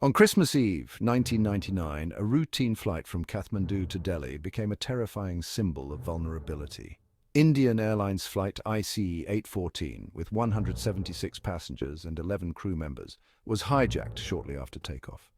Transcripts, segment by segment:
On Christmas Eve, 1999, a routine flight from Kathmandu to Delhi became a terrifying symbol of vulnerability. Indian Airlines flight ICE-814, with 176 passengers and 11 crew members, was hijacked shortly after takeoff.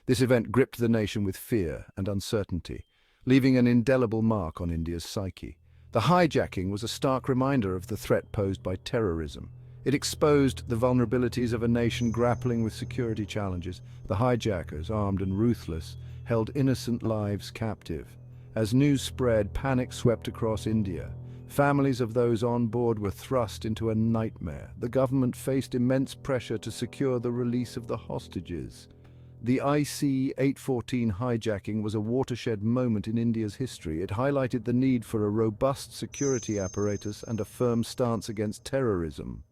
This event gripped the nation with fear and uncertainty, leaving an indelible mark on India's psyche. The hijacking was a stark reminder of the threat posed by terrorism. It exposed the vulnerabilities of a nation grappling with security challenges. The hijackers, armed and ruthless, held innocent lives captive. As news spread, panic swept across India. Families of those on board were thrust into a nightmare. The government faced immense pressure to secure the release of the hostages. The IC-814 hijacking was a watershed moment in India's history. It highlighted the need for a robust security apparatus and a firm stance against terrorism.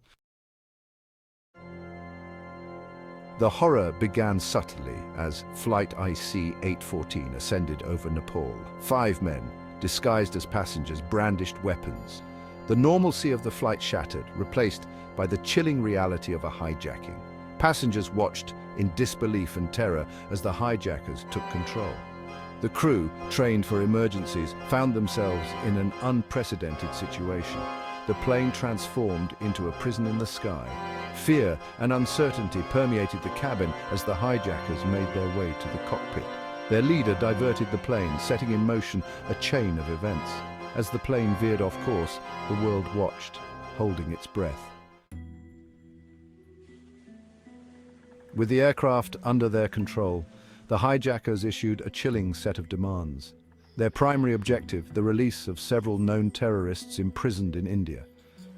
The horror began subtly as Flight IC-814 ascended over Nepal. 5 men, disguised as passengers, brandished weapons. The normalcy of the flight shattered, replaced by the chilling reality of a hijacking. Passengers watched in disbelief and terror as the hijackers took control. The crew, trained for emergencies, found themselves in an unprecedented situation. The plane transformed into a prison in the sky. Fear and uncertainty permeated the cabin as the hijackers made their way to the cockpit. Their leader diverted the plane, setting in motion a chain of events. As the plane veered off course, the world watched, holding its breath. With the aircraft under their control, the hijackers issued a chilling set of demands. Their primary objective, the release of several known terrorists imprisoned in India.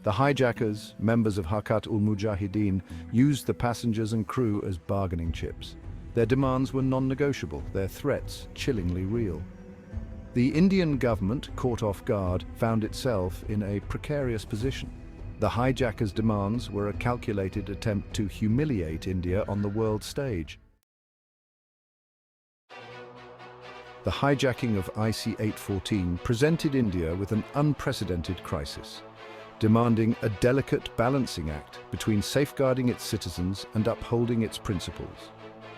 The hijackers, members of Harkat-ul-Mujahideen, used the passengers and crew as bargaining chips. Their demands were non-negotiable, their threats chillingly real. The Indian government, caught off guard, found itself in a precarious position. The hijackers' demands were a calculated attempt to humiliate India on the world stage. The hijacking of IC-814 presented India with an unprecedented crisis, demanding a delicate balancing act between safeguarding its citizens and upholding its principles.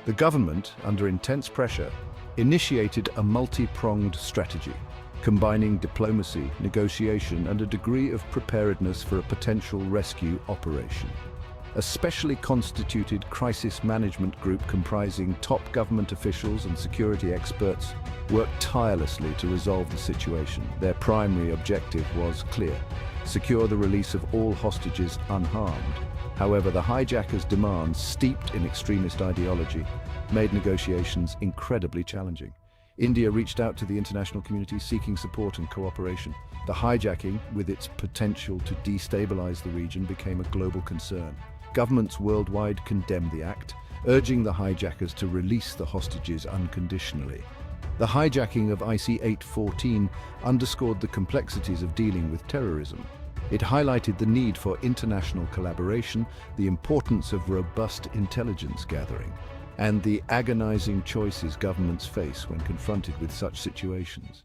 The government, under intense pressure, initiated a multi-pronged strategy, combining diplomacy, negotiation, and a degree of preparedness for a potential rescue operation. A specially constituted crisis management group comprising top government officials and security experts worked tirelessly to resolve the situation. Their primary objective was clear: secure the release of all hostages unharmed. However, the hijackers' demands, steeped in extremist ideology, made negotiations incredibly challenging. India reached out to the international community seeking support and cooperation. The hijacking, with its potential to destabilize the region, became a global concern. Governments worldwide condemned the act, urging the hijackers to release the hostages unconditionally. The hijacking of IC-814 underscored the complexities of dealing with terrorism. It highlighted the need for international collaboration, the importance of robust intelligence gathering, and the agonizing choices governments face when confronted with such situations.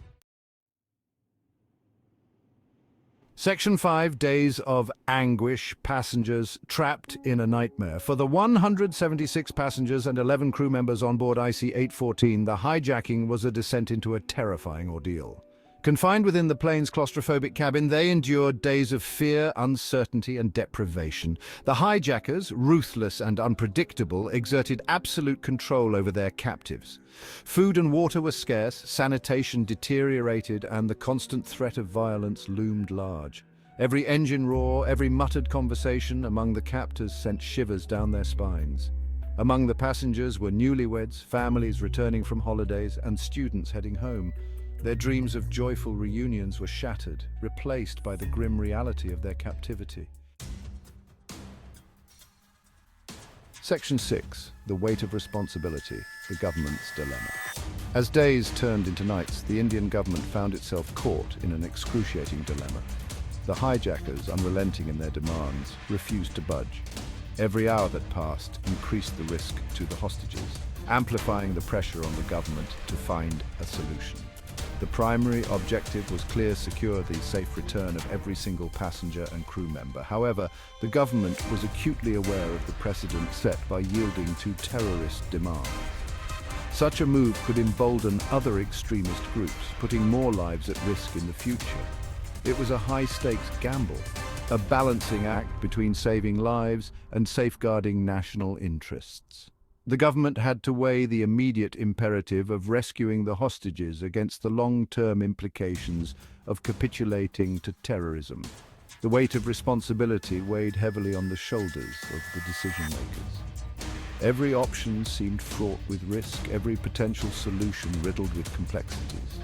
Section 5, Days of Anguish. Passengers trapped in a nightmare. For the 176 passengers and 11 crew members on board IC-814, the hijacking was a descent into a terrifying ordeal. Confined within the plane's claustrophobic cabin, they endured days of fear, uncertainty, and deprivation. The hijackers, ruthless and unpredictable, exerted absolute control over their captives. Food and water were scarce, sanitation deteriorated, and the constant threat of violence loomed large. Every engine roar, every muttered conversation among the captors sent shivers down their spines. Among the passengers were newlyweds, families returning from holidays, and students heading home. Their dreams of joyful reunions were shattered, replaced by the grim reality of their captivity. Section 6. The Weight of Responsibility, the Government's Dilemma. As days turned into nights, the Indian government found itself caught in an excruciating dilemma. The hijackers, unrelenting in their demands, refused to budge. Every hour that passed increased the risk to the hostages, amplifying the pressure on the government to find a solution. The primary objective was clear, secure the safe return of every single passenger and crew member. However, the government was acutely aware of the precedent set by yielding to terrorist demands. Such a move could embolden other extremist groups, putting more lives at risk in the future. It was a high-stakes gamble, a balancing act between saving lives and safeguarding national interests. The government had to weigh the immediate imperative of rescuing the hostages against the long-term implications of capitulating to terrorism. The weight of responsibility weighed heavily on the shoulders of the decision-makers. Every option seemed fraught with risk, every potential solution riddled with complexities.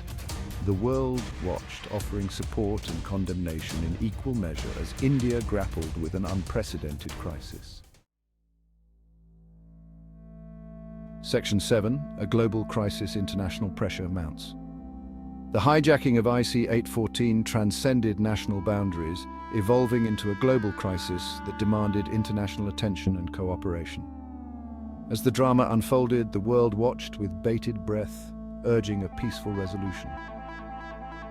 The world watched, offering support and condemnation in equal measure as India grappled with an unprecedented crisis. Section 7. A global crisis, international pressure mounts. The hijacking of IC-814 transcended national boundaries, evolving into a global crisis that demanded international attention and cooperation. As the drama unfolded, the world watched with bated breath, urging a peaceful resolution.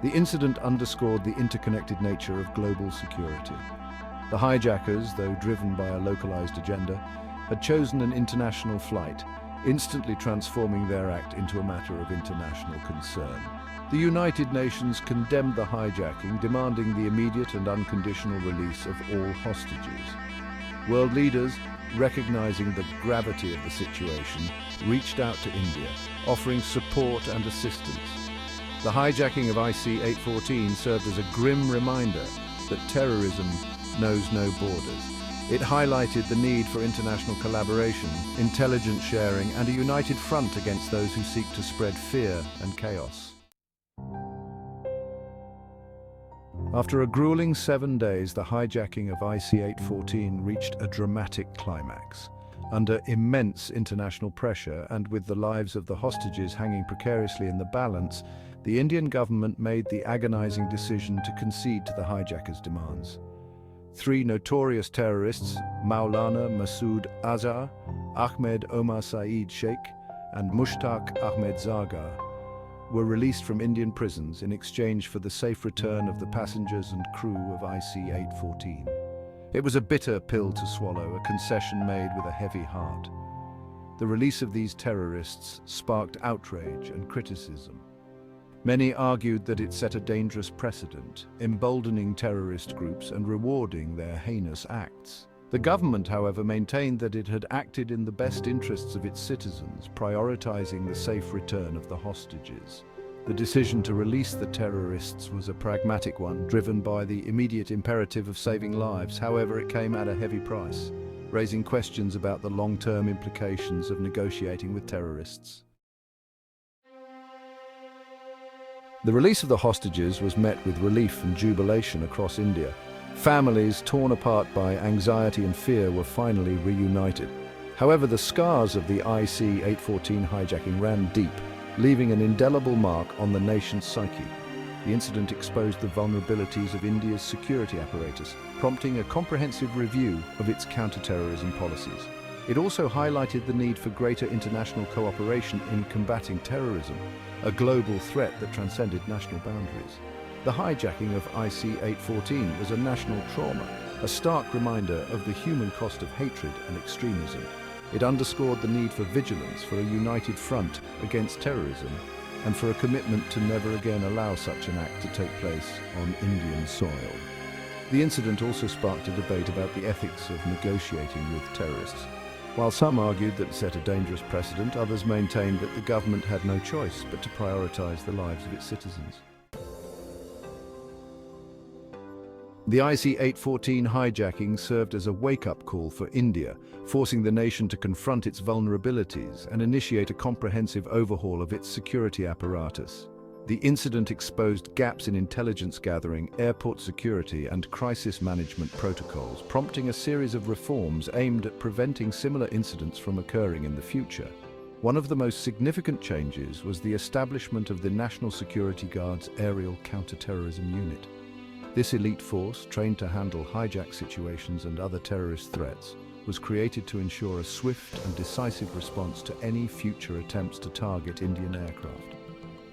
The incident underscored the interconnected nature of global security. The hijackers, though driven by a localized agenda, had chosen an international flight, instantly transforming their act into a matter of international concern. The United Nations condemned the hijacking, demanding the immediate and unconditional release of all hostages. World leaders, recognizing the gravity of the situation, reached out to India, offering support and assistance. The hijacking of IC-814 served as a grim reminder that terrorism knows no borders. It highlighted the need for international collaboration, intelligence sharing, and a united front against those who seek to spread fear and chaos. After a grueling 7 days, the hijacking of IC-814 reached a dramatic climax. Under immense international pressure and with the lives of the hostages hanging precariously in the balance, the Indian government made the agonizing decision to concede to the hijackers' demands. 3 notorious terrorists, Maulana Masood Azhar, Ahmed Omar Saeed Sheikh, and Mushtaq Ahmed Zargar, were released from Indian prisons in exchange for the safe return of the passengers and crew of IC-814. It was a bitter pill to swallow, a concession made with a heavy heart. The release of these terrorists sparked outrage and criticism. Many argued that it set a dangerous precedent, emboldening terrorist groups and rewarding their heinous acts. The government, however, maintained that it had acted in the best interests of its citizens, prioritizing the safe return of the hostages. The decision to release the terrorists was a pragmatic one, driven by the immediate imperative of saving lives. However, it came at a heavy price, raising questions about the long-term implications of negotiating with terrorists. The release of the hostages was met with relief and jubilation across India. Families torn apart by anxiety and fear were finally reunited. However, the scars of the IC-814 hijacking ran deep, leaving an indelible mark on the nation's psyche. The incident exposed the vulnerabilities of India's security apparatus, prompting a comprehensive review of its counter-terrorism policies. It also highlighted the need for greater international cooperation in combating terrorism, a global threat that transcended national boundaries. The hijacking of IC-814 was a national trauma, a stark reminder of the human cost of hatred and extremism. It underscored the need for vigilance, for a united front against terrorism, and for a commitment to never again allow such an act to take place on Indian soil. The incident also sparked a debate about the ethics of negotiating with terrorists. While some argued that it set a dangerous precedent, others maintained that the government had no choice but to prioritize the lives of its citizens. The IC-814 hijacking served as a wake-up call for India, forcing the nation to confront its vulnerabilities and initiate a comprehensive overhaul of its security apparatus. The incident exposed gaps in intelligence gathering, airport security, and crisis management protocols, prompting a series of reforms aimed at preventing similar incidents from occurring in the future. One of the most significant changes was the establishment of the National Security Guard's Aerial Counter-Terrorism Unit. This elite force, trained to handle hijack situations and other terrorist threats, was created to ensure a swift and decisive response to any future attempts to target Indian aircraft.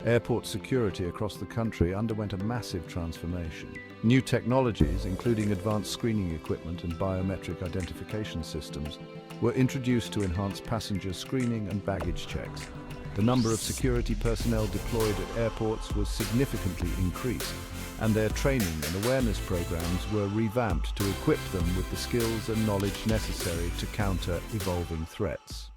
Airport security across the country underwent a massive transformation. New technologies, including advanced screening equipment and biometric identification systems, were introduced to enhance passenger screening and baggage checks. The number of security personnel deployed at airports was significantly increased, and their training and awareness programs were revamped to equip them with the skills and knowledge necessary to counter evolving threats.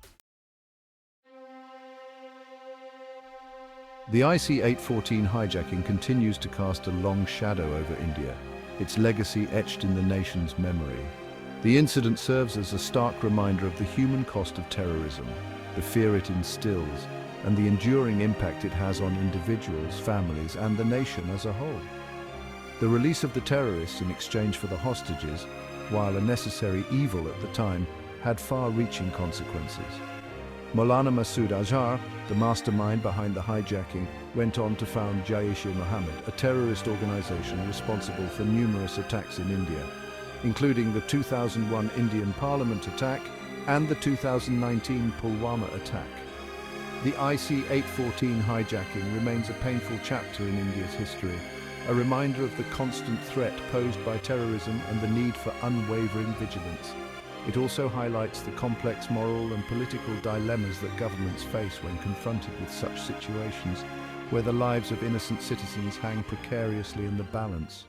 The IC-814 hijacking continues to cast a long shadow over India, its legacy etched in the nation's memory. The incident serves as a stark reminder of the human cost of terrorism, the fear it instills, and the enduring impact it has on individuals, families, and the nation as a whole. The release of the terrorists in exchange for the hostages, while a necessary evil at the time, had far-reaching consequences. Maulana Masood Azhar, the mastermind behind the hijacking, went on to found Jaish-e-Mohammed, a terrorist organization responsible for numerous attacks in India, including the 2001 Indian Parliament attack and the 2019 Pulwama attack. The IC-814 hijacking remains a painful chapter in India's history, a reminder of the constant threat posed by terrorism and the need for unwavering vigilance. It also highlights the complex moral and political dilemmas that governments face when confronted with such situations, where the lives of innocent citizens hang precariously in the balance.